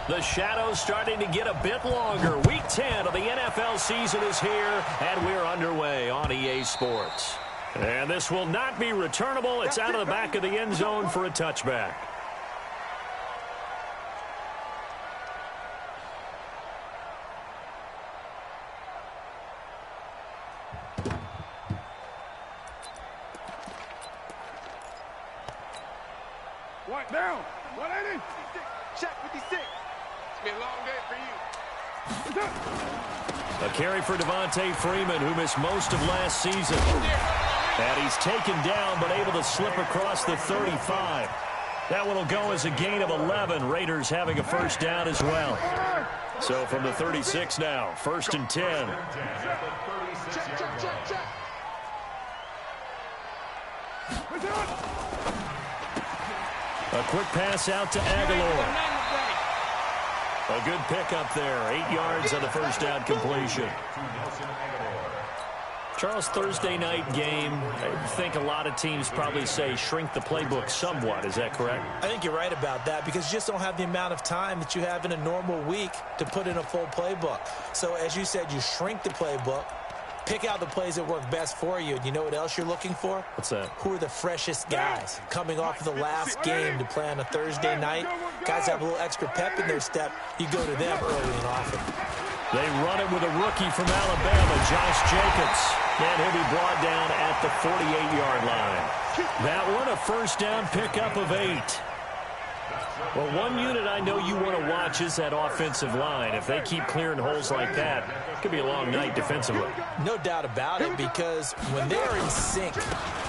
The shadow's starting to get a bit longer. Week 10 of the NFL season is here, and we're underway on EA Sports. And this will not be returnable. It's out of the back of the end zone for a touchback. White down. 180. Check 56. It's been a long day for you. A carry for Devontae Freeman, who missed most of last season. And he's taken down, but able to slip across the 35. That one will go as a gain of 11. Raiders having a first down as well. So from the 36 now, 1st and 10. Check. A quick pass out to Aguilar. A good pickup there. 8 yards on the first down completion. Charles, Thursday night game, I think a lot of teams probably say shrink the playbook somewhat. Is that correct? I think you're right about that because you just don't have the amount of time that you have in a normal week to put in a full playbook. So as you said, you shrink the playbook, pick out the plays that work best for you. And you know what else you're looking for? What's that? Who are the freshest guys coming off of the last game to play on a Thursday night? Guys have a little extra pep in their step. You go to them early and often. They run it with a rookie from Alabama, Josh Jacobs. And he'll be brought down at the 48-yard line. That one, a first down pickup of 8. Well, one unit I know you want to watch is that offensive line. If they keep clearing holes like that, it could be a long night defensively. No doubt about it, because when they're in sync,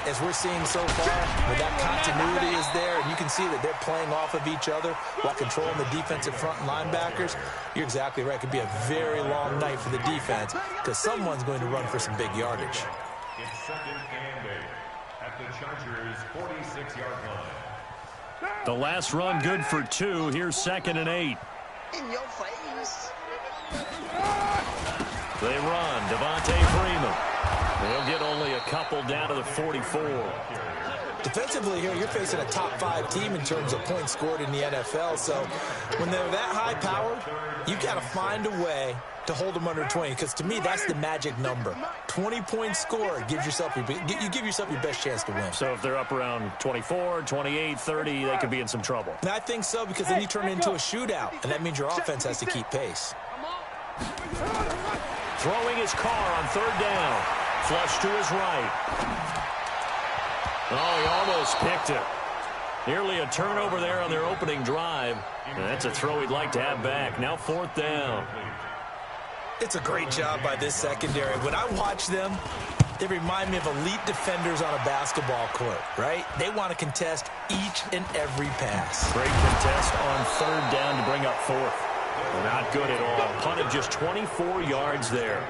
as we're seeing so far, when that continuity is there, and you can see that they're playing off of each other while controlling the defensive front and linebackers, you're exactly right. It could be a very long night for the defense because someone's going to run for some big yardage. It's 2nd and 8 at the Chargers' 46-yard line. The last run good for 2. Here's 2nd and 8. In your face. They run. Devontae Freeman. They'll get only a couple down to the 44. Defensively here, you're facing a top-5 team in terms of points scored in the NFL. So when they're that high-powered, you've got to find a way to hold them under 20. Because to me, that's the magic number. 20 points scored gives yourself you give yourself your best chance to win. So if they're up around 24, 28, 30, they could be in some trouble. And I think so, because then you turn it into a shootout, and that means your offense has to keep pace. Throwing his car on 3rd down. Flush to his right. Oh, he almost picked it. Nearly a turnover there on their opening drive. And that's a throw he'd like to have back. Now 4th down. It's a great job by this secondary. When I watch them, they remind me of elite defenders on a basketball court, right? They want to contest each and every pass. Great contest on 3rd down to bring up 4th. Not good at all. Punted just 24 yards there.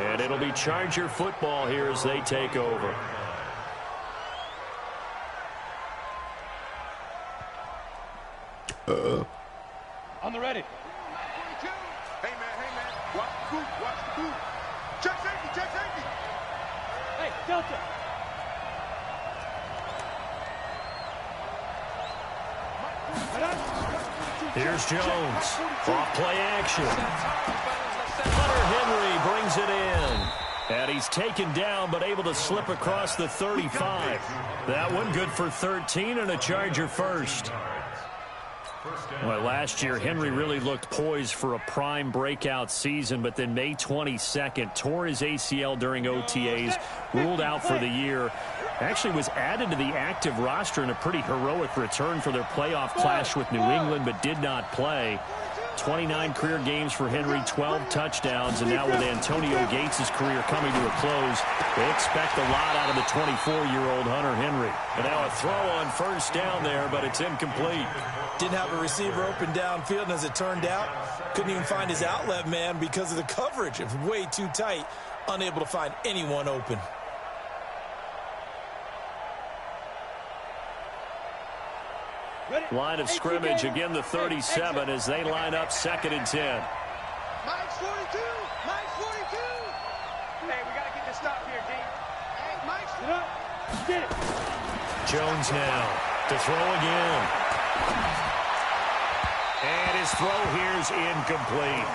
And it'll be Charger football here as they take over. On the ready. Hey, man. Watch the boot. Check safety. Hey, Delta. Here's Jones. Off play action. Hunter Henry brings it in. And he's taken down, but able to slip across the 35. That one good for 13 and a Charger first. Well, last year, Henry really looked poised for a prime breakout season, but then May 22nd, tore his ACL during OTAs, ruled out for the year. Actually was added to the active roster in a pretty heroic return for their playoff clash with New England, but did not play. 29 career games for Henry, 12 touchdowns, and now with Antonio Gates' career coming to a close, they expect a lot out of the 24-year-old Hunter Henry. And now a throw on 1st down there, but it's incomplete. Didn't have a receiver open downfield, and as it turned out, couldn't even find his outlet man because of the coverage. It was way too tight, unable to find anyone open. Line of scrimmage, again the 37 as they line up 2nd and 10. Mike's 42. Hey, we got to get this stop here, D. Hey, Mike's. Get it. Jones now to throw again. And his throw here is incomplete.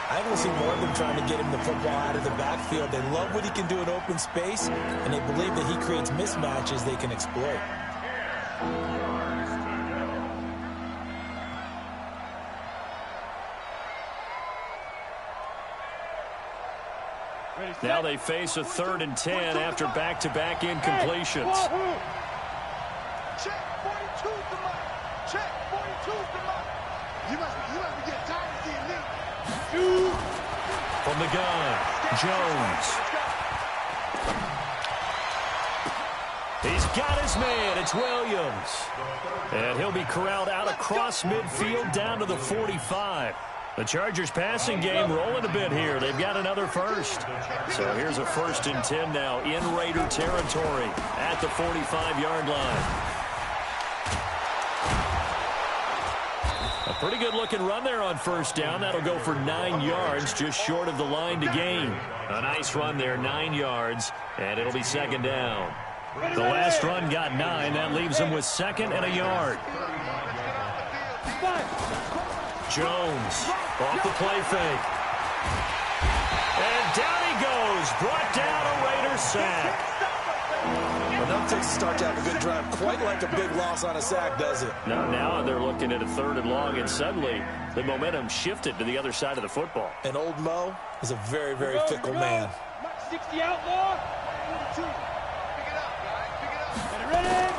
I think we'll see more of them trying to get him the football out of the backfield. They love what he can do in open space, and they believe that he creates mismatches they can exploit. Now they face a 3rd and 10 after back-to-back incompletions. Check 42's the mark. Check 42's the mark. You must be getting tired of seeing me. From the gun, Jones. He's got his man. It's Williams. And he'll be corralled out across midfield down to the 45. The Chargers passing game rolling a bit here. They've got another first. So here's a 1st and 10 now in Raider territory at the 45-yard line. A pretty good-looking run there on 1st down. That'll go for 9 yards, just short of the line to gain. A nice run there, 9 yards, and it'll be 2nd down. The last run got 9. That leaves them with 2nd and a yard. Jones off the play fake. And down he goes. Brought down a Raider sack. Well, that takes a start to have a good drive. Quite like a big loss on a sack, does it? Now they're looking at a 3rd and long, and suddenly the momentum shifted to the other side of the football. And old Mo is a very, very fickle man. 60 outlaw. Pick it up, guys. Pick it up. Ready?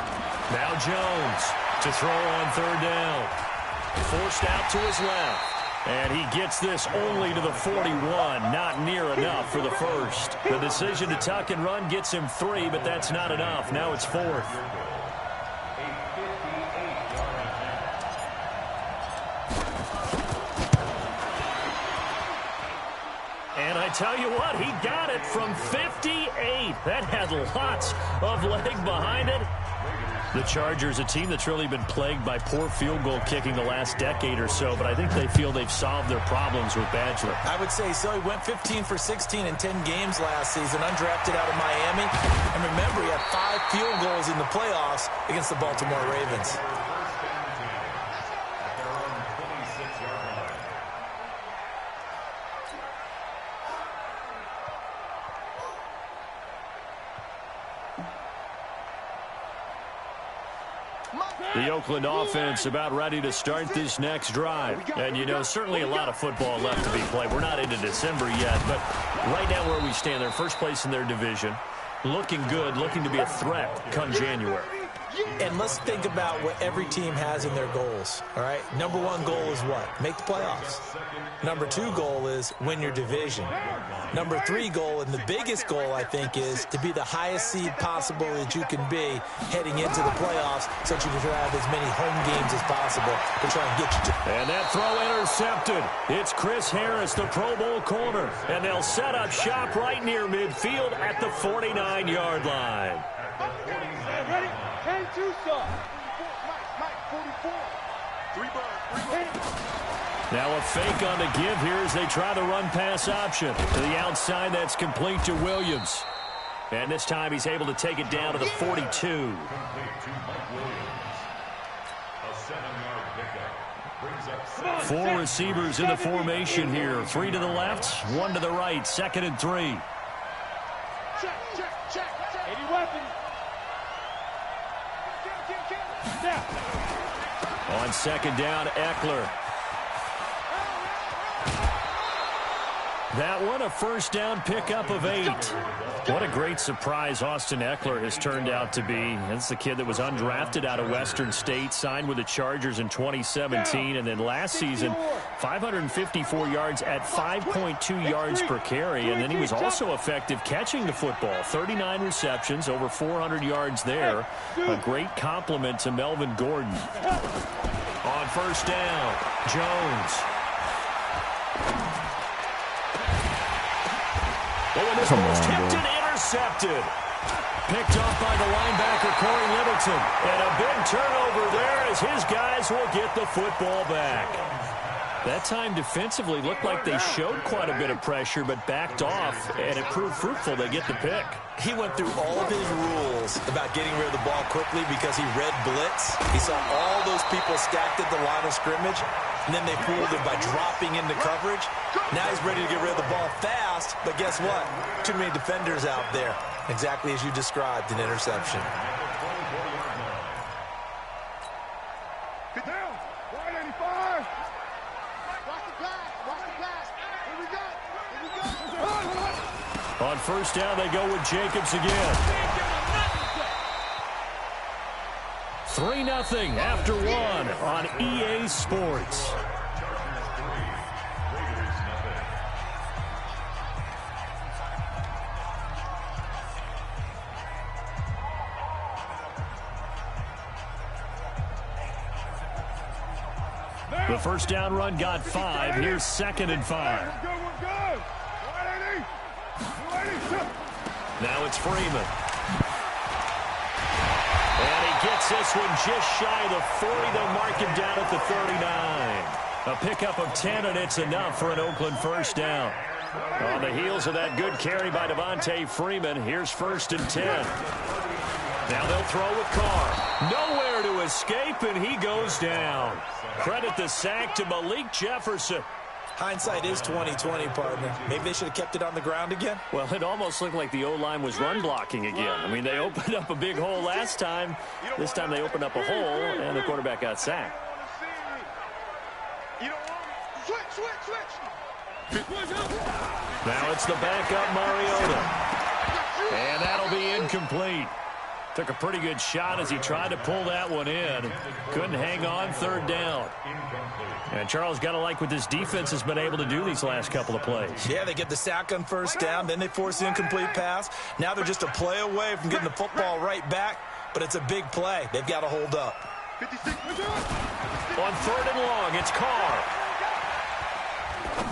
Now Jones to throw on 3rd down. Forced out to his left. And he gets this only to the 41. Not near enough for the first. The decision to tuck and run gets him 3, but that's not enough. Now it's 4th. And I tell you what, he got it from 58. That had lots of leg behind it. The Chargers, a team that's really been plagued by poor field goal kicking the last decade or so, but I think they feel they've solved their problems with Badger. I would say so. He went 15 for 16 in 10 games last season, undrafted out of Miami. And remember, he had 5 field goals in the playoffs against the Baltimore Ravens. The Oakland offense about ready to start this next drive. And, you know, certainly a lot of football left to be played. We're not into December yet, but right now where we stand, they're first place in their division. Looking good, looking to be a threat come January. And let's think about what every team has in their goals, all right? Number 1 goal is what? Make the playoffs. Number 2 goal is win your division. Number 3 goal, and the biggest goal, I think, is to be the highest seed possible that you can be heading into the playoffs so that you can have as many home games as possible to try and get you to. And that throw intercepted. It's Chris Harris, the Pro Bowl corner. And they'll set up shop right near midfield at the 49-yard line. Ready? 10-2 stop. Mike, 44. 3 birds. Now a fake on the give here as they try the run-pass option. To the outside, that's complete to Williams. And this time he's able to take it down to the 42. Four receivers in the formation here. 3 to the left, 1 to the right. 2nd and 3. Check. 80 weapons. On 2nd down, Eckler. That one, a 1st down pickup of 8. What a great surprise Austin Eckler has turned out to be. That's the kid that was undrafted out of Western State, signed with the Chargers in 2017, and then last season, 554 yards at 5.2 yards per carry, and then he was also effective catching the football. 39 receptions, over 400 yards there. A great compliment to Melvin Gordon. On 1st down, Jones. Oh, and this one's tipped and intercepted. Picked up by the linebacker, Corey Littleton. And a big turnover there as his guys will get the football back. That time defensively looked like they showed quite a bit of pressure, but backed off, and it proved fruitful. They get the pick. He went through all of his rules about getting rid of the ball quickly because he read blitz. He saw all those people stacked at the line of scrimmage. and then they fooled him by dropping into coverage. Now he's ready to get rid of the ball fast, but guess what? Too many defenders out there. Exactly as you described, an interception. Get down. 185. Watch the pass. Watch the pass. Here we go. Here we go. On first down, they go with Jacobs again. 3-0 after one on EA Sports. The first down run got 5. Here's 2nd and 5. We're good. 180. 180. Now it's Freeman. And he gets this one just shy of the 40. They'll mark him down at the 39. A pickup of 10, and it's enough for an Oakland first down. On the heels of that good carry by Devontae Freeman, here's 1st and 10. Now they'll throw with Carr. Nowhere to escape, and he goes down. Credit the sack to Malik Jefferson. Hindsight is 20/20, partner. Maybe they should have kept it on the ground again. Well, it almost looked like the O-line was run blocking again. I mean, they opened up a big hole last time. This time they opened up a hole, and the quarterback got sacked. Now it's the backup Mariota. And that'll be incomplete. Took a pretty good shot as he tried to pull that one in. Couldn't hang on, 3rd down. And Charles, got to like what this defense has been able to do these last couple of plays. Yeah, they get the sack on first down, then they force the incomplete pass. Now they're just a play away from getting the football right back, but it's a big play. They've got to hold up. On 3rd and long, it's Carr.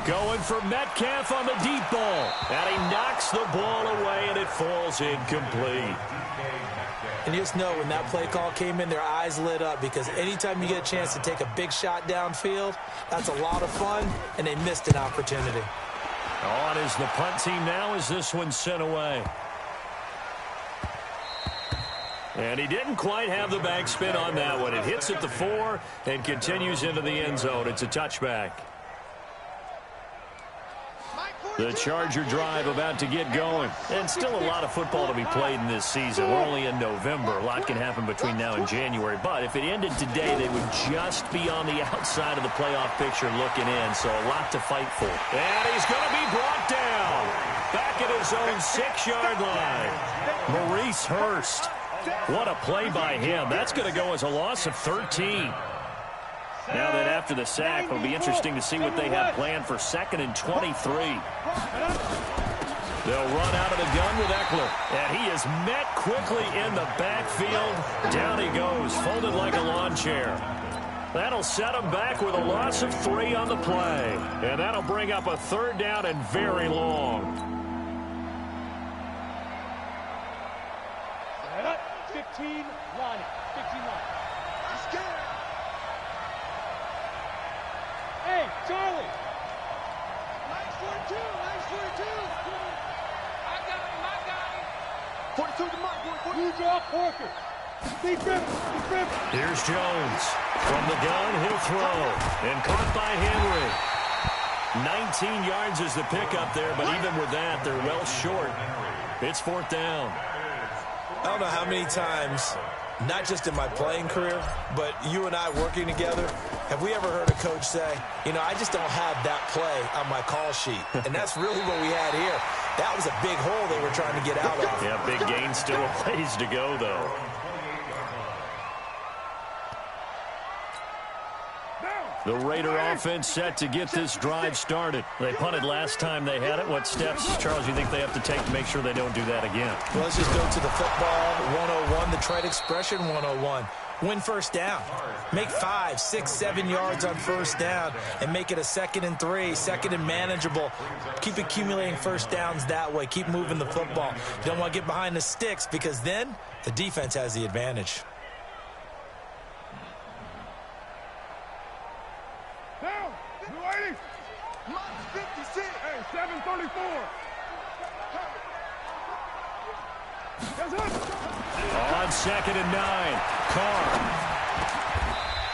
Going for Metcalf on the deep ball. And he knocks the ball away, and it falls incomplete. And you just know when that play call came in, their eyes lit up, because anytime you get a chance to take a big shot downfield, that's a lot of fun, and they missed an opportunity. On is the punt team now as this one's sent away. And he didn't quite have the backspin on that one. It hits at the 4 and continues into the end zone. It's a touchback. The Charger drive about to get going. And still a lot of football to be played in this season. We're only in November. A lot can happen between now and January. But if it ended today, they would just be on the outside of the playoff picture looking in. So a lot to fight for. And he's going to be brought down. Back at his own 6-yard line. Maurice Hurst. What a play by him. That's going to go as a loss of 13. Now that after the sack, it'll be interesting to see what they have planned for 2nd and 23. They'll run out of the gun with Eckler. And he is met quickly in the backfield. Down he goes, folded like a lawn chair. That'll set him back with a loss of 3 on the play. And that'll bring up a 3rd down and very long. 15 line. 15 line. He's scared. Hey, Charlie. Nice 42. Nice 42. I got him. 42 to Mike. 42. You drop Parker. Deep rip. Deep rip. Here's Jones. From the gun, he'll throw. And caught by Henry. 19 yards is the pickup there, but even with that, they're well short. It's 4th down. I don't know how many times, not just in my playing career, but you and I working together, have we ever heard a coach say, you know, I just don't have that play on my call sheet. And that's really what we had here. That was a big hole they were trying to get out of. Yeah, big gain, still a ways to go, though. The Raider offense set to get this drive started. They punted last time they had it. What steps, Charles, you think they have to take to make sure they don't do that again? Well, let's just go to the football 101, the trade expression 101. Win first down. Make 5, 6, 7 yards on first down and make it a 2nd and 3, 2nd and manageable. Keep accumulating first downs that way. Keep moving the football. You don't want to get behind the sticks because then the defense has the advantage. Down. 280. Minus 56. Hey, 734. On 2nd and 9, Carr.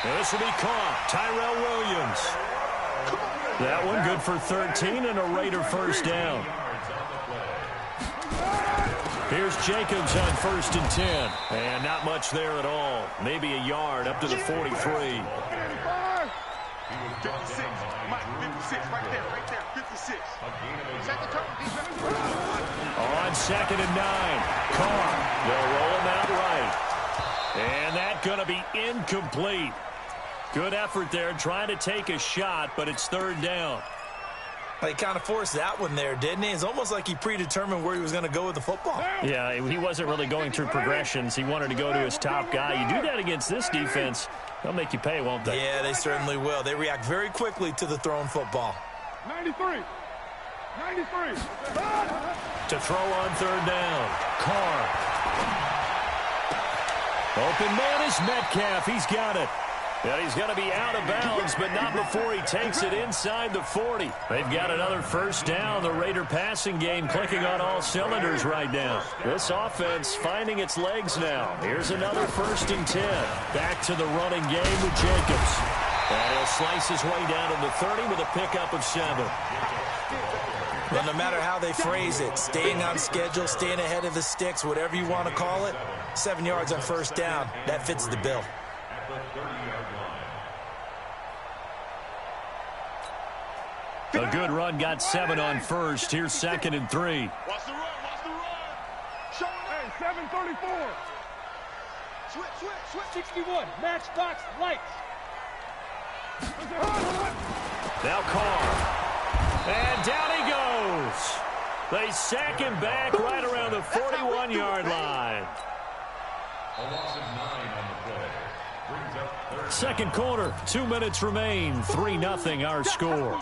This will be caught. Tyrell Williams. That one good for 13 and a Raider first down. Here's Jacobs on 1st and 10. And not much there at all. Maybe a yard up to the 43. 56. Mike, 56. Right there. 56. Second turn, defense. On 2nd and 9. Carr. They'll roll him out right. And that's going to be incomplete. Good effort there, trying to take a shot, but it's 3rd down. Well, he kind of forced that one there, didn't he? It's almost like he predetermined where he was going to go with the football. Yeah, he wasn't really going through progressions. He wanted to go to his top guy. You do that against this defense, they'll make you pay, won't they? Yeah, they certainly will. They react very quickly to the thrown football. 93. 93. To throw on 3rd down. Carr. Open man is Metcalf. He's got it. And he's going to be out of bounds, but not before he takes it inside the 40. They've got another first down. The Raider passing game clicking on all cylinders right now. This offense finding its legs now. Here's another 1st and 10. Back to the running game with Jacobs. And he'll slice his way down to the 30 with a pickup of 7. Well, no matter how they phrase it, staying on schedule, staying ahead of the sticks, whatever you want to call it, 7 yards on 1st down, that fits the bill. A good run got 7 on 1st. Here's 2nd and 3. Watch the run. Show it. Hey, 734. Switch. 61. Matchbox lights. Now Carr. And down he goes. They sack him back right around the 41-yard line. A loss of 9 on the play. Brings up 3rd. Second quarter, 2 minutes remain. 3-0 our score.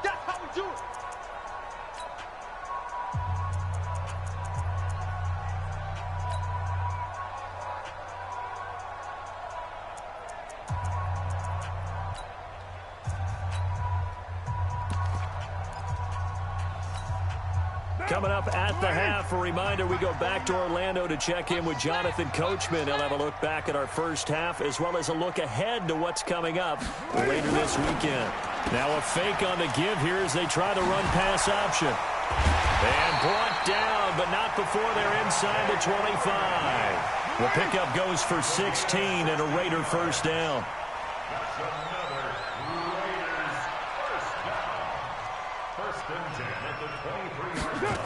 That's how we do it. Coming up at the half, a reminder, we go back to Orlando to check in with Jonathan Coachman. He'll have a look back at our first half as well as a look ahead to what's coming up later this weekend. Now a fake on the give here as they try the run-pass option. And brought down, but not before they're inside the 25. The pickup goes for 16 and a Raider first down. That's another Raiders first down. 1st and 10 at the 23-yard line.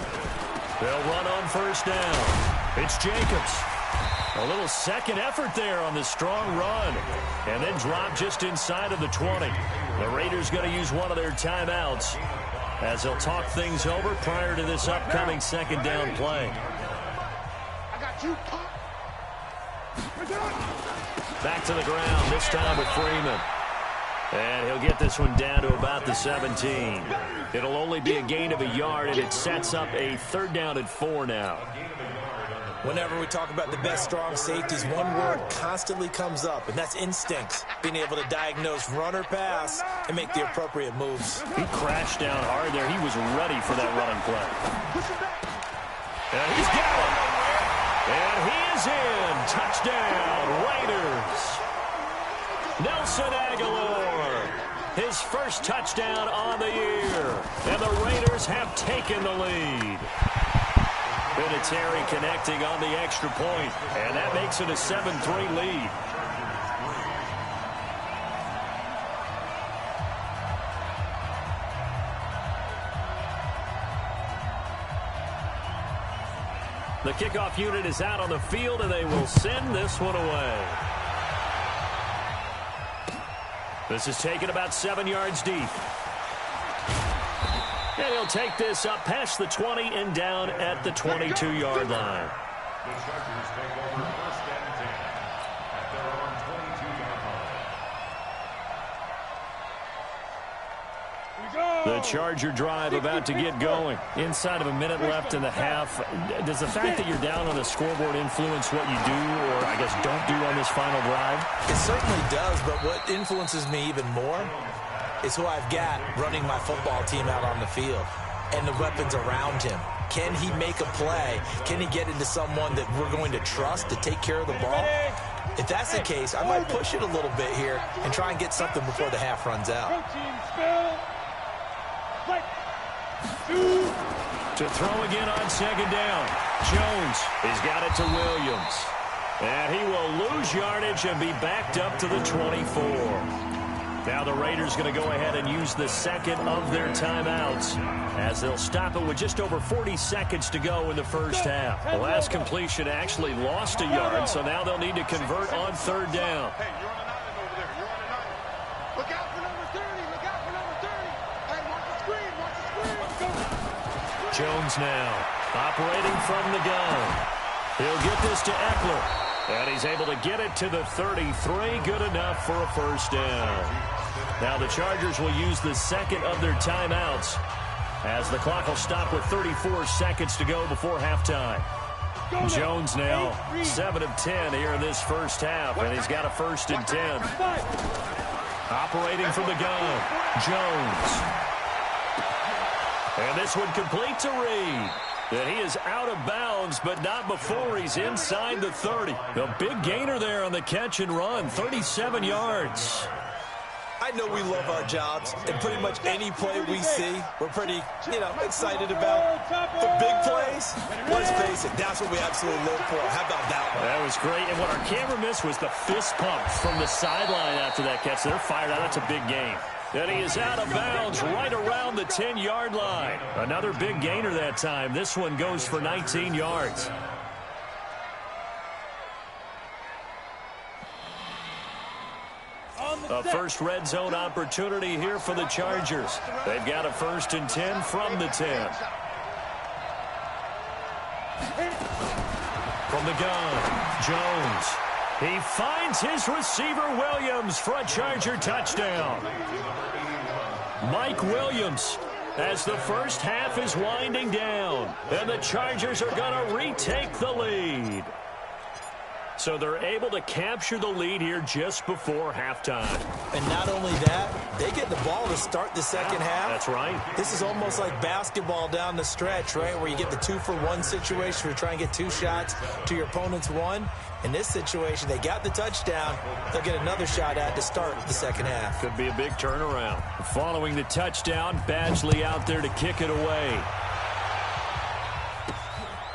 They'll run on 1st down. It's Jacobs. A little second effort there on the strong run. And then drop just inside of the 20. The Raiders going to use one of their timeouts as they'll talk things over prior to this upcoming 2nd down play. I got you. Back to the ground, this time with Freeman. And he'll get this one down to about the 17. It'll only be a gain of a yard, and it sets up a 3rd down and 4 now. Whenever we talk about the best strong safeties, one word constantly comes up, and that's instinct. Being able to diagnose run or pass and make the appropriate moves. He crashed down hard there. He was ready for that running play. And he's got it. And he is in. Touchdown, Raiders. Nelson Aguilar. His first touchdown on the year. And the Raiders have taken the lead. Vinatieri connecting on the extra point, and that makes it a 7-3 lead. The kickoff unit is out on the field, and they will send this one away. This is taken about 7 yards deep. And he'll take this up past the 20 and down at the 22-yard line. The Chargers take over 1st and 10 at their own 22-yard line. The Charger drive about to get going. Inside of a minute left in the half. Does the fact that you're down on the scoreboard influence what you do or, I guess, don't do on this final drive? It certainly does, but what influences me even more is who I've got running my football team out on the field and the weapons around him. Can he make a play? Can he get into someone that we're going to trust to take care of the ball? If that's the case, I might push it a little bit here and try and get something before the half runs out. To throw again on second down. Jones, he's got it to Williams. And he will lose yardage and be backed up to the 24. Now the Raiders going to go ahead and use the second of their timeouts as they'll stop it with just over 40 seconds to go in the first half. The last completion actually lost a yard, so now they'll need to convert on third down. Hey, you're on an island over there. You're on an island. Look out for number 30. Look out for number 30. Hey, watch the screen. Watch the screen. Jones now operating from the gun. He'll get this to Eckler. And he's able to get it to the 33. Good enough for a first down. Now the Chargers will use the second of their timeouts as the clock will stop with 34 seconds to go before halftime. Jones now 7 of 10 here in this first half, and he's got a 1st and 10. Operating from the gun, Jones. And this one complete to Reed. That he is out of bounds, but not before he's inside the 30. A big gainer there on the catch and run, 37 yards. I know we love our jobs, and pretty much any play we see, we're pretty, excited about. The big plays, let's face it, that's what we absolutely live for. How about that one? That was great, and what our camera missed was the fist pump from the sideline after that catch. They're fired out. That's a big gain. And he is out of bounds right around the 10-yard line. Another big gainer that time. This one goes for 19 yards. A first red zone opportunity here for the Chargers. They've got a 1st and 10 from the 10. From the gun, Jones. He finds his receiver, Williams, for a Charger touchdown. Mike Williams, as the first half is winding down, and the Chargers are going to retake the lead. So they're able to capture the lead here just before halftime. And not only that, they get the ball to start the second half. That's right. This is almost like basketball down the stretch, right, where you get the 2-for-1 situation where you try and get 2 shots to your opponent's 1. In this situation, they got the touchdown. They'll get another shot at to start the second half. Could be a big turnaround. Following the touchdown, Badgley out there to kick it away.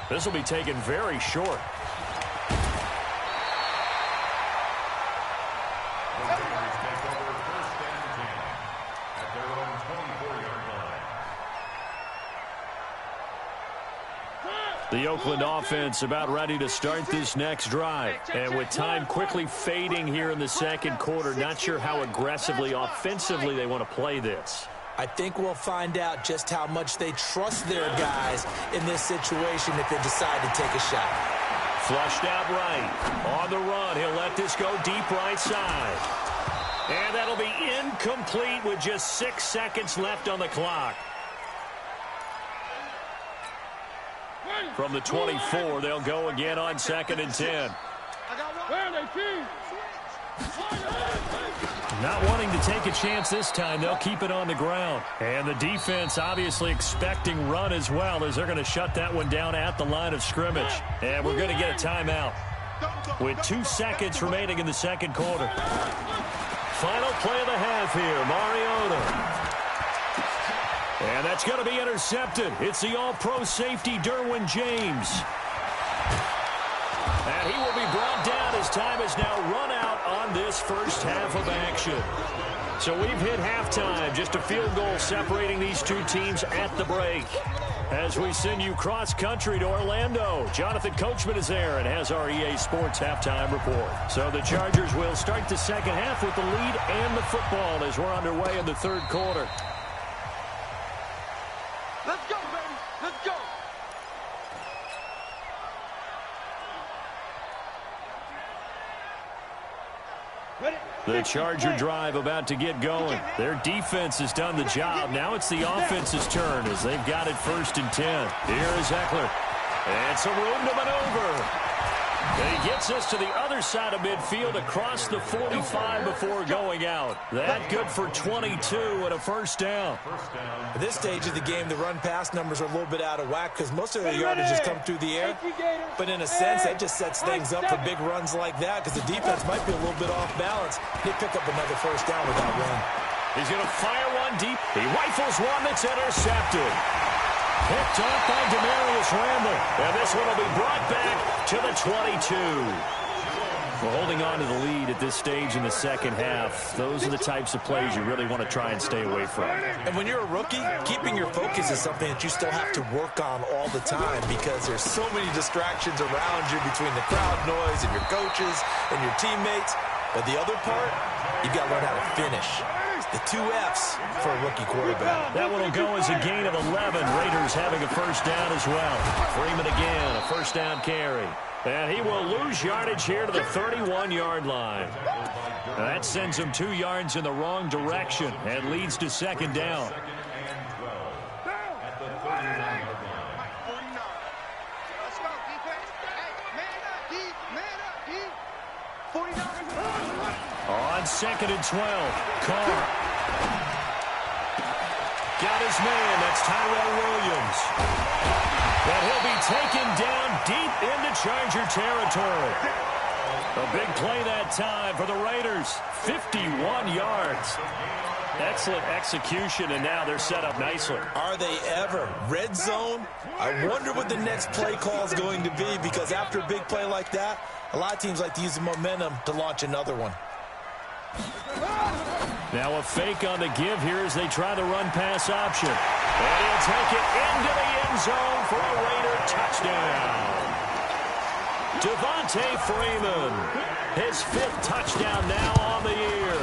This will be taken very short. The Oakland offense about ready to start this next drive. And with time quickly fading here in the second quarter, not sure how aggressively, offensively they want to play this. I think we'll find out just how much they trust their guys in this situation if they decide to take a shot. Flushed out right. On the run, he'll let this go deep right side. And that'll be incomplete with just 6 seconds left on the clock. From the 24, they'll go again on 2nd and 10. Not wanting to take a chance this time, they'll keep it on the ground. And the defense obviously expecting run as well, as they're going to shut that one down at the line of scrimmage. And we're going to get a timeout with 2 seconds remaining in the second quarter. Final play of the half here, Mariota. And that's going to be intercepted. It's the all-pro safety, Derwin James. And he will be brought down as time has now run out on this first half of action. So we've hit halftime. Just a field goal separating these two teams at the break. As we send you cross-country to Orlando, Jonathan Coachman is there and has our EA Sports halftime report. So the Chargers will start the second half with the lead and the football as we're underway in the third quarter. Let's go, baby. Let's go. The Charger drive about to get going. Their defense has done the job. Now it's the offense's turn as they've got it 1st and 10. Here is Eckler. And some room to maneuver. And he gets us to the other side of midfield across the 45 before going out. That good for 22 and a first down. At this stage of the game, the run-pass numbers are a little bit out of whack because most of their yardage has come through the air. But in a sense, that just sets things up for big runs like that because the defense might be a little bit off balance. They pick up another first down with that run. He's going to fire one deep. He rifles one that's intercepted. Picked off by Demarius Randall. And this one will be brought back to the 22. We're holding on to the lead at this stage in the second half. Those are the types of plays you really want to try and stay away from. And when you're a rookie, keeping your focus is something that you still have to work on all the time because there's so many distractions around you between the crowd noise and your coaches and your teammates. But the other part, you got to learn how to finish. The 2 F's for a rookie quarterback. That one will go as a gain of 11. Raiders having a first down as well. Freeman again, a first down carry. And he will lose yardage here to the 31-yard line. That sends him 2 yards in the wrong direction and leads to second down. On 2nd and 12, Carr. Got his man, that's Tyrell Williams. And he'll be taken down deep into Charger territory. A big play that time for the Raiders, 51 yards. Excellent execution, and now they're set up nicely. Are they ever? Red zone? I wonder what the next play call is going to be because after a big play like that, a lot of teams like to use the momentum to launch another one. Now a fake on the give here as they try the run-pass option. And he'll take it into the end zone for a Raider touchdown. Devontae Freeman, his 5th touchdown now on the year.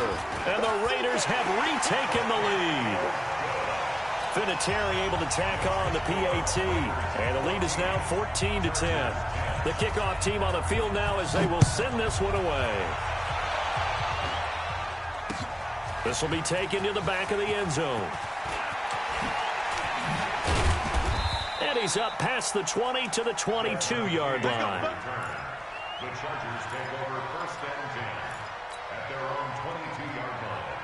And the Raiders have retaken the lead. Vinatieri able to tack on the PAT. And the lead is now 14-10. The kickoff team on the field now as they will send this one away. This will be taken to the back of the end zone. And he's up past the 20 to the 22-yard line. The Chargers take over 1st and 10 at their own 22-yard line.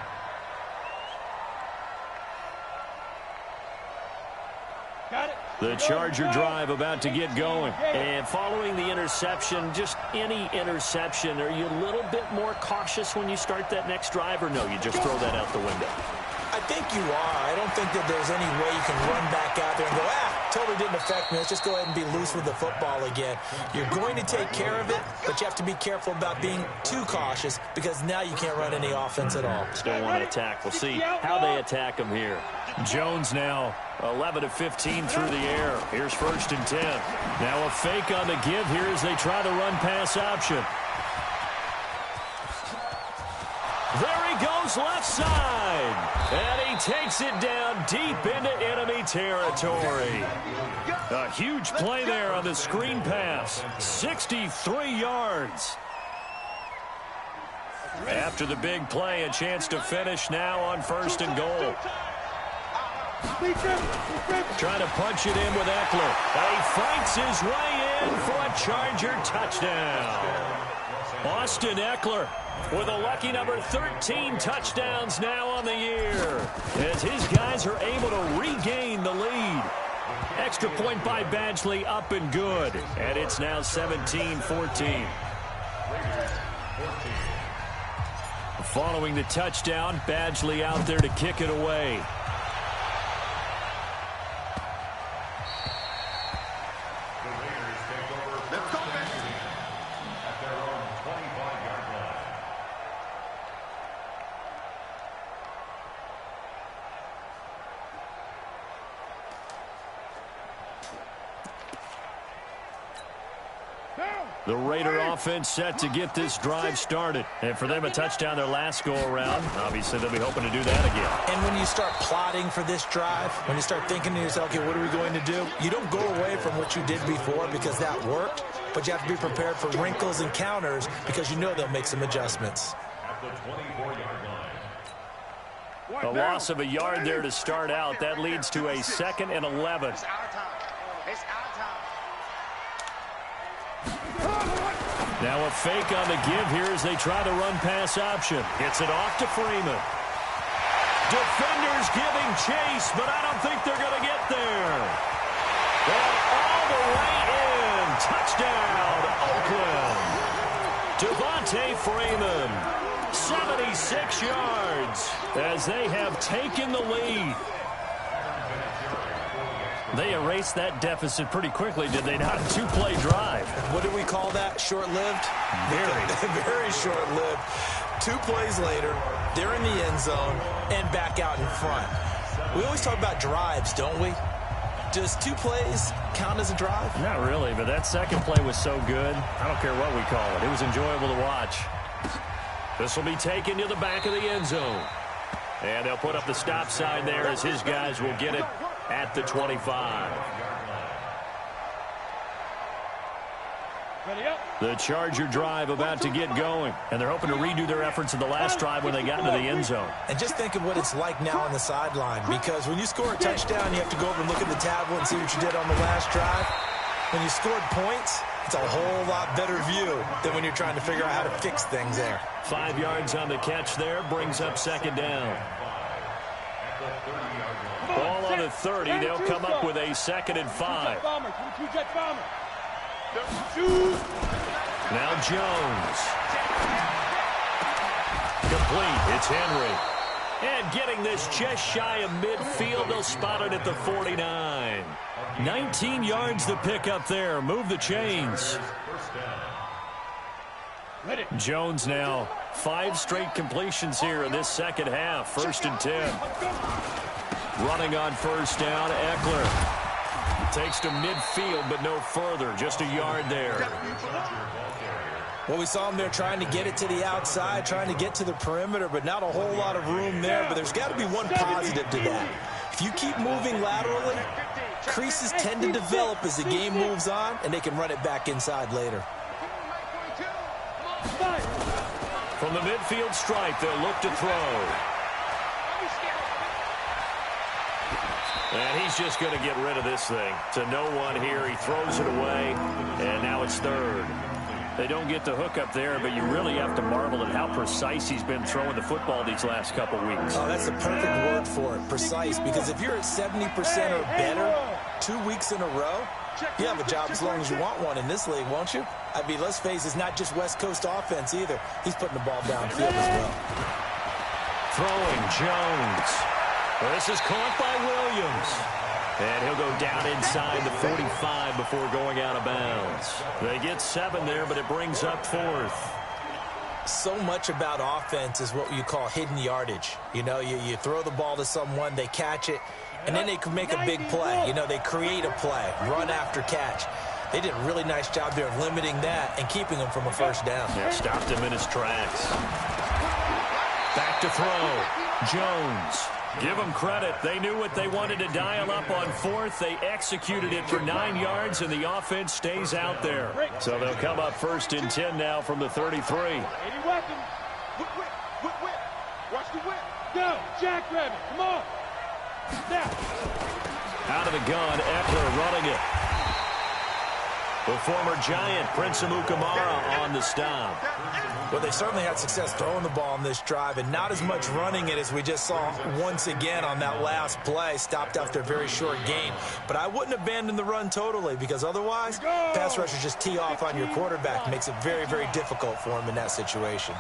Got it. The Charger drive about to get going. And following the interception, just any interception, are you a little bit more cautious when you start that next drive, or no, you just throw that out the window? I think you are. I don't think that there's any way you can run back out there and go, totally didn't affect me. Let's just go ahead and be loose with the football again. You're going to take care of it, but you have to be careful about being too cautious because now you can't run any offense at all. Still want to attack. We'll see how they attack him here. Jones now 11 of 15 through the air. Here's 1st and 10. Now a fake on the give here as they try the run-pass option. There he goes left side. And he takes it down deep into enemy territory. A huge play there on the screen pass. 63 yards. After the big play, a chance to finish now on 1st and goal. Trying to punch it in with Eckler. He fights his way in for a Charger touchdown. Austin Eckler with a lucky number 13 touchdowns now on the year as his guys are able to regain the lead. Extra point by Badgley up and good. And it's now 17-14. Following the touchdown, Badgley out there to kick it away. The Raider offense set to get this drive started. And for them, a touchdown their last go-around. Obviously, they'll be hoping to do that again. And when you start plotting for this drive, when you start thinking to yourself, okay, what are we going to do? You don't go away from what you did before because that worked, but you have to be prepared for wrinkles and counters because you know they'll make some adjustments. At the 24-yard line. A loss of a yard there to start out. That leads to a 2nd and 11. It's our time. It's our time. Now a fake on the give here as they try the run-pass option. Gets it off to Freeman. Defenders giving chase, but I don't think they're going to get there. And all the way in. Touchdown, Oakland. Devontae Freeman, 76 yards as they have taken the lead. They erased that deficit pretty quickly, did they not? A two-play drive. What do we call that? Short-lived? Very short-lived. 2 plays later, they're in the end zone and back out in front. We always talk about drives, don't we? Does 2 plays count as a drive? Not really, but that second play was so good. I don't care what we call it. It was enjoyable to watch. This will be taken to the back of the end zone. And they'll put up the stop sign there as his guys will get it at the 25. The Charger drive about to get going, and they're hoping to redo their efforts in the last drive when they got into the end zone. And just think of what it's like now on the sideline, because when you score a touchdown, you have to go over and look at the tablet and see what you did on the last drive. When you scored points, it's a whole lot better view than when you're trying to figure out how to fix things there. 5 yards on the catch there, brings up second down. Ball on the 30, they'll come up with a 2nd and 5. Now Jones. Complete, it's Henry. And getting this just shy of midfield, they'll spot it at the 49. 19 yards to pick up there. Move the chains. Jones now 5 straight completions here in this second half. 1st and 10. Running on first down, Eckler. Takes to midfield, but no further. Just a yard there. Well, we saw him there trying to get it to the outside, trying to get to the perimeter, but not a whole lot of room there. But there's got to be one positive to that. If you keep moving laterally, creases tend to develop as the game moves on, and they can run it back inside later. From the midfield stripe, they'll look to throw. And he's just going to get rid of this thing. To no one here. He throws it away, and now it's 3rd. They don't get the hook up there, but you really have to marvel at how precise he's been throwing the football these last couple weeks. Oh, that's the perfect word for it, precise, because if you're at 70% or better 2 weeks in a row, you have a job as long as you want one in this league, won't you? I mean, let's face it, it's not just West Coast offense either. He's putting the ball downfield as well. Throwing Jones. Well, this is caught by Williams. And he'll go down inside the 45 before going out of bounds. They get 7 there, but it brings up 4th. So much about offense is what you call hidden yardage. You know, you throw the ball to someone, they catch it, and then they can make a big play. You know, they create a play, run after catch. They did a really nice job there of limiting that and keeping him from a first down. Yeah, stopped him in his tracks. Back to throw. Jones. Give them credit. They knew what they wanted to dial up on 4th. They executed it for 9 yards, and the offense stays out there. So they'll come up 1st and 10 now from the 33. Watch the whip. Go, jackrabbit. Come on. Now. Out of the gun, Eckler running it. The former Giant, Prince Amukamara, on the stop. Well, they certainly had success throwing the ball on this drive, and not as much running it as we just saw once again on that last play. Stopped after a very short gain. But I wouldn't abandon the run totally, because otherwise, pass rushers just tee off on your quarterback. Makes it very, very difficult for him in that situation.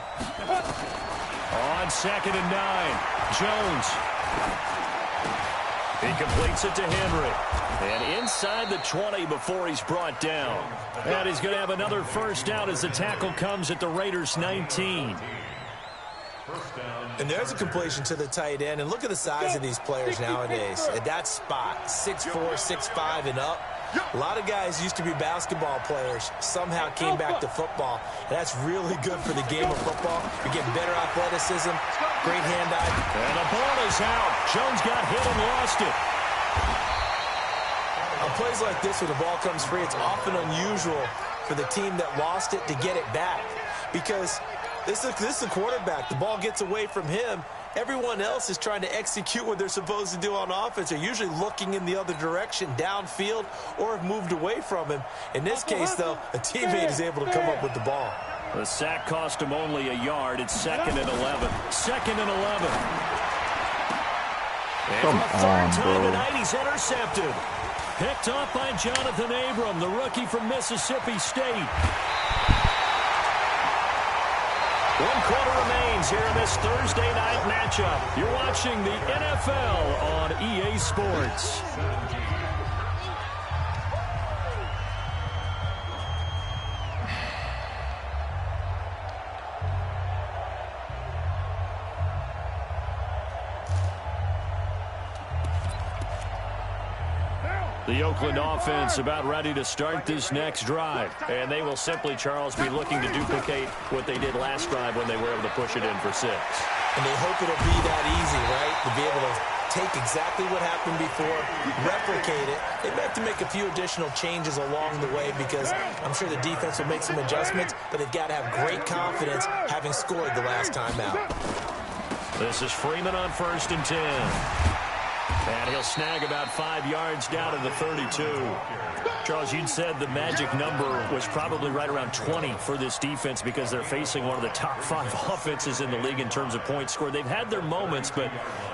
On 2nd and 9, Jones. He completes it to Henry. And inside the 20 before he's brought down. And he's going to have another first down as the tackle comes at the Raiders' 19. And there's a completion to the tight end. And look at the size of these players nowadays. At that spot, 6'4", 6'5", and up. A lot of guys used to be basketball players, somehow came back to football. And that's really good for the game of football. You're getting better athleticism, great hand-eye. And the ball is out. Jones got hit and lost it. On plays like this, when the ball comes free, it's often unusual for the team that lost it to get it back. Because this is the quarterback. The ball gets away from him, everyone else is trying to execute what they're supposed to do on offense. They're usually looking in the other direction, downfield, or have moved away from him. In this case, though, a teammate is able to come up with the ball. The sack cost him only a yard. It's 2nd and 11. 2nd and 11. And Come for the third on, time bro. tonight, he's intercepted. Picked off by Jonathan Abram, the rookie from Mississippi State. 1 quarter remains here in this Thursday night matchup. You're watching the NFL on EA Sports. The Oakland offense about ready to start this next drive. And they will simply, Charles, be looking to duplicate what they did last drive when they were able to push it in for 6. And they hope it'll be that easy, right? To be able to take exactly what happened before, replicate it. They may have to make a few additional changes along the way because I'm sure the defense will make some adjustments, but they've got to have great confidence having scored the last time out. This is Freeman on 1st and 10. And he'll snag about 5 yards down to the 32. Charles, you'd said the magic number was probably right around 20 for this defense because they're facing one of the top 5 offenses in the league in terms of points scored. They've had their moments, but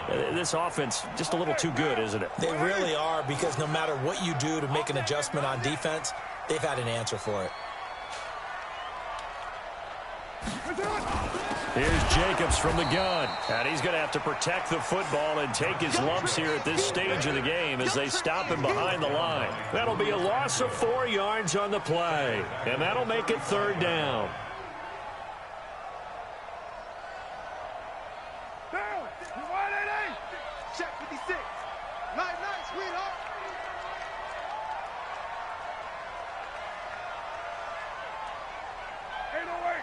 this offense just a little too good, isn't it? They really are, because no matter what you do to make an adjustment on defense, they've had an answer for it. Here's Jacobs from the gun. And he's going to have to protect the football and take his lumps here at this stage of the game as they stop him behind the line. That'll be a loss of 4 yards on the play. And that'll make it 3rd down. Down. 188. Check 56. Night, sweetheart. Ain't no way.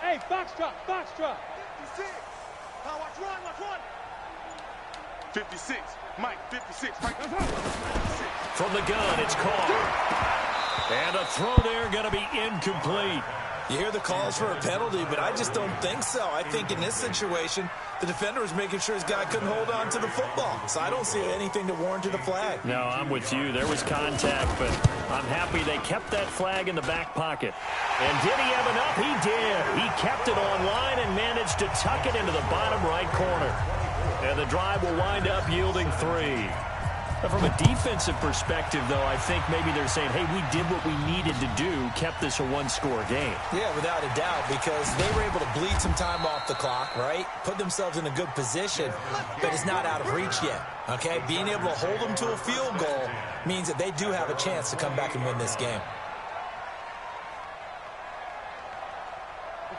Hey, box drop, box drop. 56. Now watch one. 56. Mike, 56. Mike. From the gun, it's Carr. And a throw there going to be incomplete. You hear the calls for a penalty, but I just don't think so. I think in this situation, the defender was making sure his guy couldn't hold on to the football. So I don't see anything to warrant a flag. No, I'm with you. There was contact, but I'm happy they kept that flag in the back pocket. And did he have enough? He did. He kept it on line and managed to tuck it into the bottom right corner. And the drive will wind up yielding 3. But from a defensive perspective, though, I think maybe they're saying, hey, we did what we needed to do, kept this a 1-score game. Yeah, without a doubt, because they were able to bleed some time off the clock, right? Put themselves in a good position, but it's not out of reach yet, okay? Being able to hold them to a field goal means that they do have a chance to come back and win this game.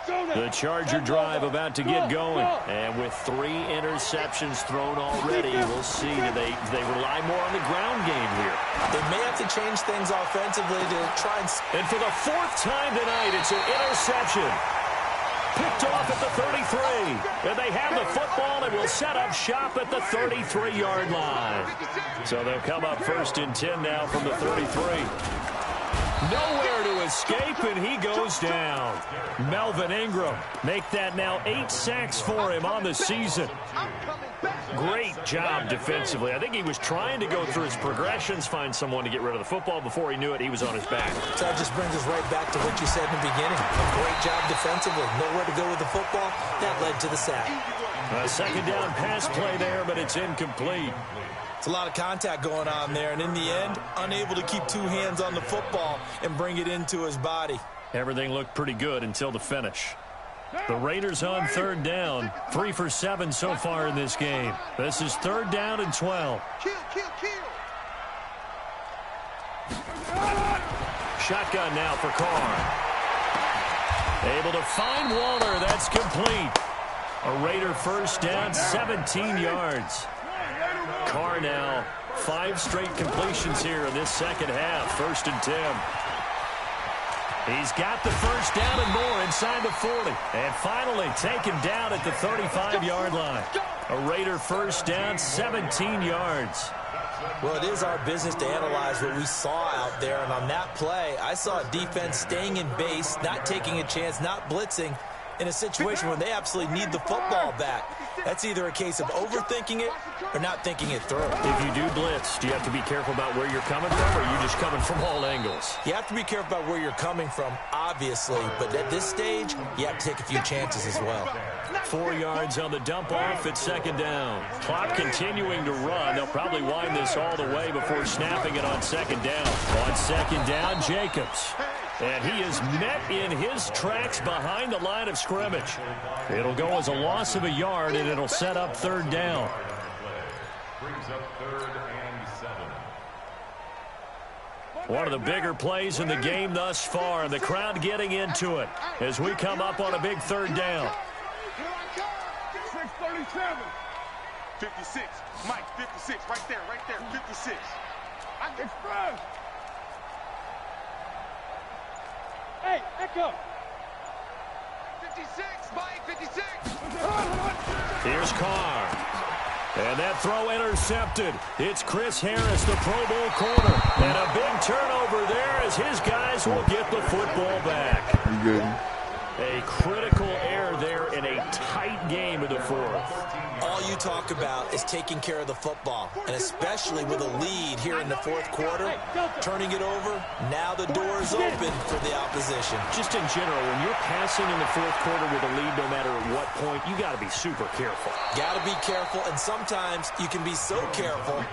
The Charger drive about to get going. And with 3 interceptions thrown already, we'll see. Do they rely more on the ground game here? They may have to change things offensively to try and... And for the 4th time tonight, it's an interception. Picked off at the 33. And they have the football and will set up shop at the 33-yard line. So they'll come up 1st and 10 now from the 33. Nowhere to escape, and he goes down. Melvin Ingram make that now 8 sacks for him on the season. Great job defensively. I think he was trying to go through his progressions, find someone to get rid of the football. Before he knew it, he was on his back. So that just brings us right back to what you said in the beginning. A great job defensively. Nowhere to go with the football. That led to the sack. A 2nd down pass play there, but it's incomplete. It's a lot of contact going on there, and in the end, unable to keep 2 hands on the football and bring it into his body. Everything looked pretty good until the finish. The Raiders on 3rd down. 3 for 7 so far in this game. This is 3rd down and 12. Kill. Shotgun now for Carr. Able to find Waller. That's complete. A Raider 1st down, 17 yards. Carr now, 5 straight completions here in this 2nd half. 1st and 10. He's got the 1st down and more inside the 40. And finally taken down at the 35-yard line. A Raider 1st down, 17 yards. Well, it is our business to analyze what we saw out there. And on that play, I saw a defense staying in base, not taking a chance, not blitzing, in a situation where they absolutely need the football back. That's either a case of overthinking it or not thinking it through. If you do blitz, do you have to be careful about where you're coming from, or are you just coming from all angles? You have to be careful about where you're coming from, obviously, but at this stage, you have to take a few chances as well. 4 yards on the dump off at second down. Clock continuing to run. They'll probably wind this all the way before snapping it on second down. On second down, Jacobs. And he is met in his tracks behind the line of scrimmage. It'll go as a loss of a yard, and it'll set up third down. Brings up 3rd and 7. One of the bigger plays in the game thus far, and the crowd getting into it as we come up on a big third down. 637. 56. Mike, 56. Right there, 56. I get express. Hey, Echo. 56. Mike, 56. Here's Carr. And that throw intercepted. It's Chris Harris, the Pro Bowl corner. And a big turnover there as his guys will get the football back. You good? A critical error there in a tight game in the fourth. All you talk about is taking care of the football, and especially with a lead here in the fourth quarter, turning it over, now the door is open for the opposition. Just in general, when you're passing in the fourth quarter with a lead, no matter at what point, you got to be super careful. Got to be careful, and sometimes you can be so careful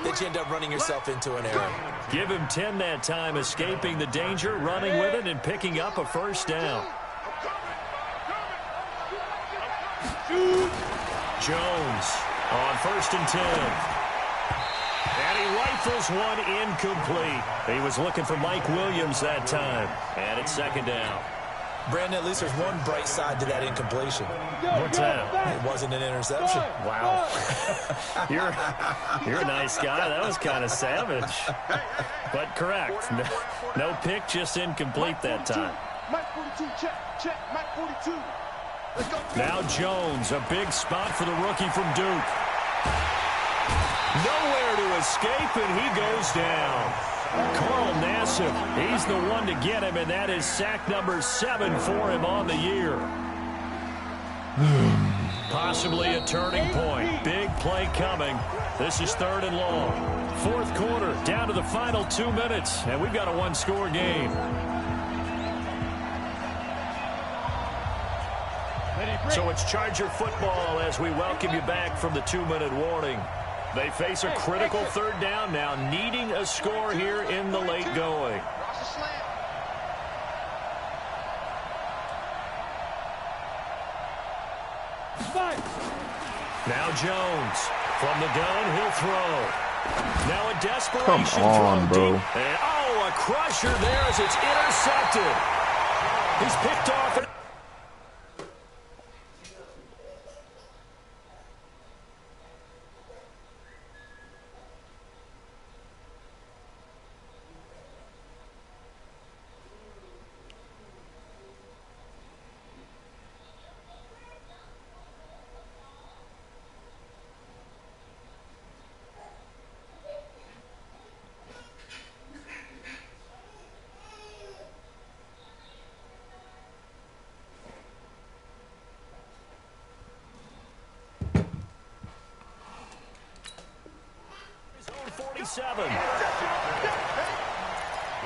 that you end up running yourself into an error. Give him 10 that time, escaping the danger, running with it, and picking up a first down. Jones on 1st and 10. And he rifles one incomplete. He was looking for Mike Williams that time. And it's second down. Brandon, at least there's one bright side to that incompletion. What's that? It wasn't an interception. Wow. You're a nice guy. That was kind of savage. But correct. No pick, just incomplete that time. Mike 42, check. Mike 42. Now Jones, a big spot for the rookie from Duke. Nowhere to escape, and he goes down. Carl Nassib, he's the one to get him, and that is sack number 7 for him on the year. Possibly a turning point. Big play coming. This is 3rd and long. Fourth quarter, down to the final 2 minutes, and we've got a one-score game. So it's Charger football as we welcome you back from the 2-minute warning. They face a critical third down now, needing a score here in the late going. Now Jones from the gun, he'll throw. Now a desperation Come on, throw bro. deep. And, a crusher there as it's intercepted. He's picked off. The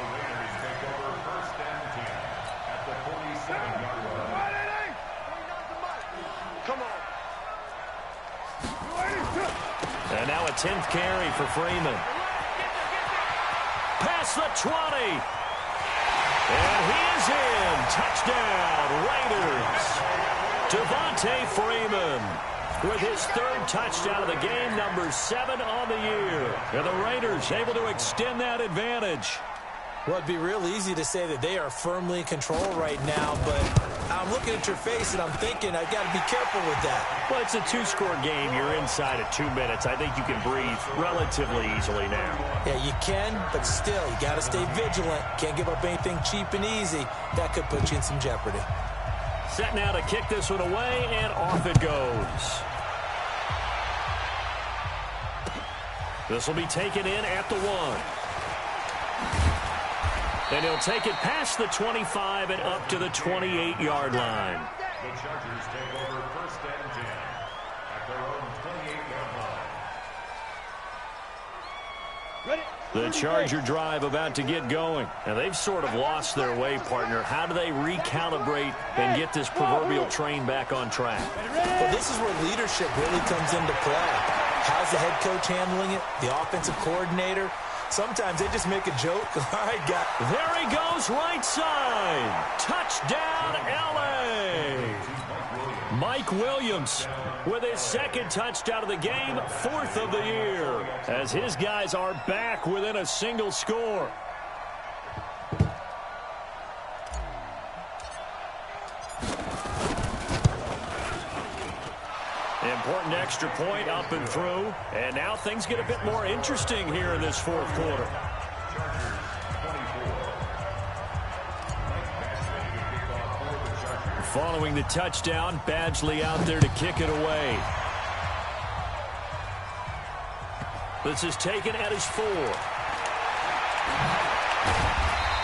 Raiders take over 1st and 10 at the 47-yard line. Come on. And now a 10th carry for Freeman. Past the 20. And he is in. Touchdown, Raiders. Devontae Freeman with his 3rd touchdown of the game, number 7 on the year. And the Raiders able to extend that advantage. Well, it'd be real easy to say that they are firmly in control right now, but I'm looking at your face and I'm thinking I've got to be careful with that. Well, it's a 2-score game. You're inside at 2 minutes. I think you can breathe relatively easily now. Yeah, you can, but still, you got to stay vigilant. Can't give up anything cheap and easy. That could put you in some jeopardy. Set now to kick this one away, and off it goes. This will be taken in at the 1. And he'll take it past the 25 and up to the 28-yard line. The Chargers take over 1st and 10 at their own 28-yard line. The Charger drive about to get going. And they've sort of lost their way, partner. How do they recalibrate and get this proverbial train back on track? Well, this is where leadership really comes into play. How's the head coach handling it? The offensive coordinator? Sometimes they just make a joke. All right, guys. There he goes, right side. Touchdown, L.A. Mike Williams with his 2nd touchdown of the game, 4th of the year, as his guys are back within a single score. Important extra point up and through. And now things get a bit more interesting here in this 4th quarter. Following the touchdown, Badgley out there to kick it away. This is taken at his 4.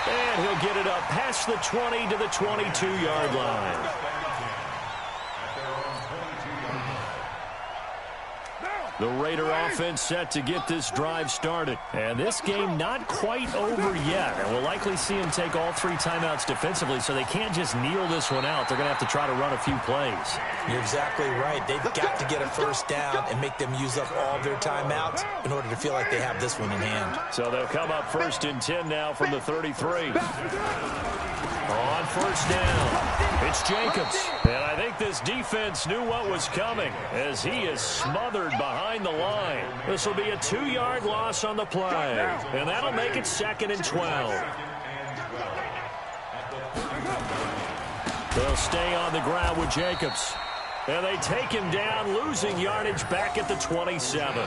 And he'll get it up past the 20 to the 22-yard line. The Raider offense set to get this drive started. And this game not quite over yet. And we'll likely see them take all 3 timeouts defensively, so they can't just kneel this one out. They're going to have to try to run a few plays. You're exactly right. They've got to get a 1st down and make them use up all their timeouts in order to feel like they have this one in hand. So they'll come up 1st and 10 now from the 33. On 1st down, it's Jacobs. And I think this defense knew what was coming as he is smothered behind the line. This will be a 2-yard loss on the play. And that'll make it 2nd and 12. They'll stay on the ground with Jacobs. And they take him down, losing yardage back at the 27.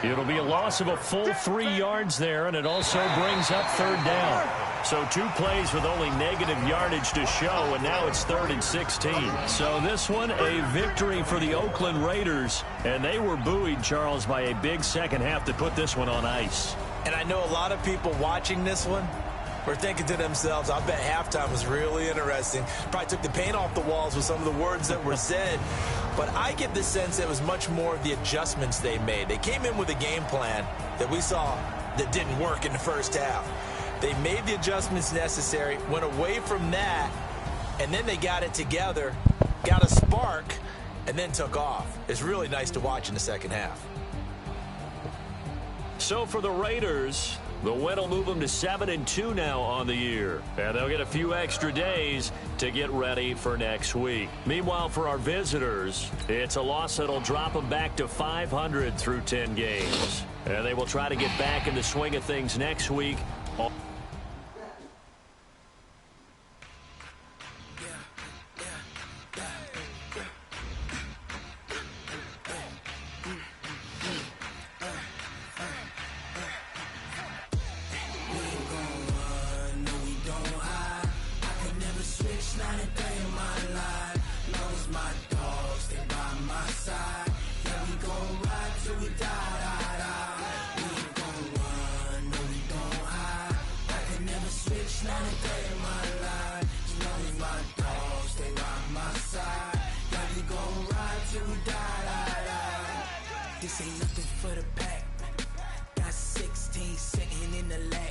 It'll be a loss of a full 3 yards there, and it also brings up 3rd down. So 2 plays with only negative yardage to show, and now it's 3rd and 16. So this one, a victory for the Oakland Raiders. And they were buoyed, Charles, by a big second half to put this one on ice. And I know a lot of people watching this one were thinking to themselves, I bet halftime was really interesting. Probably took the paint off the walls with some of the words that were said. But I get the sense it was much more of the adjustments they made. They came in with a game plan that we saw that didn't work in the 1st half. They made the adjustments necessary, went away from that, and then they got it together, got a spark, and then took off. It's really nice to watch in the 2nd half. So for the Raiders, the win will move them to 7-2 now on the year. And they'll get a few extra days to get ready for next week. Meanwhile, for our visitors, it's a loss that'll drop them back to 500 through 10 games. And they will try to get back in the swing of things next week. This ain't nothing for the pack. Got 16 sitting in the lab.